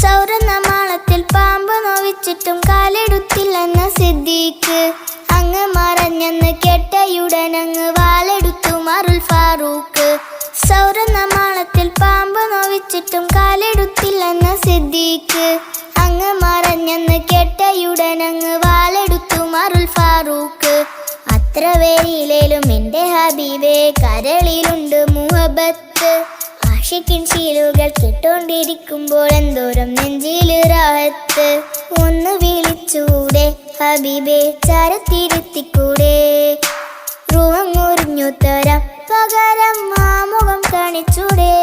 സൗരന്ന മാളത്തിൽ പാമ്പ് നോവിച്ചിട്ടും കാലെടുത്തില്ലെന്ന സിദ്ദീഖ്. അങ്ങ് മറഞ്ഞെന്ന് കേട്ടയുടനങ്ങ് വാലെടുത്തു മറുൽ ഫാറൂഖ്. സൗരന്ന മാളത്തിൽ പാമ്പ് നോവിച്ചിട്ടും കാലെടുത്തില്ലെന്ന സിദ്ദീഖ്. അങ്ങ് മറഞ്ഞെന്ന് കേട്ടയുടനങ്ങ് വാലെടുത്തു മറുൽ ഫാറൂഖ്. അത്ര വേരിയിലേലും എൻ്റെ ഹബീബേ കരളിലുണ്ട് മുഹബത്ത്. ആഷിക്കിൻ ശീലുകൾ കേട്ടോണ്ടിരിക്കുമ്പോൾ എന്തോരം നെഞ്ചില് റാഹത്ത്. ഒന്ന് വിളിച്ചൂടെ ഹബീബേ ചരത്തിരുത്തിക്കൂടെ. റുവങ്ങുറിഞ്ഞു തരാം പകരം ആ മുഖം കാണിച്ചൂടെ.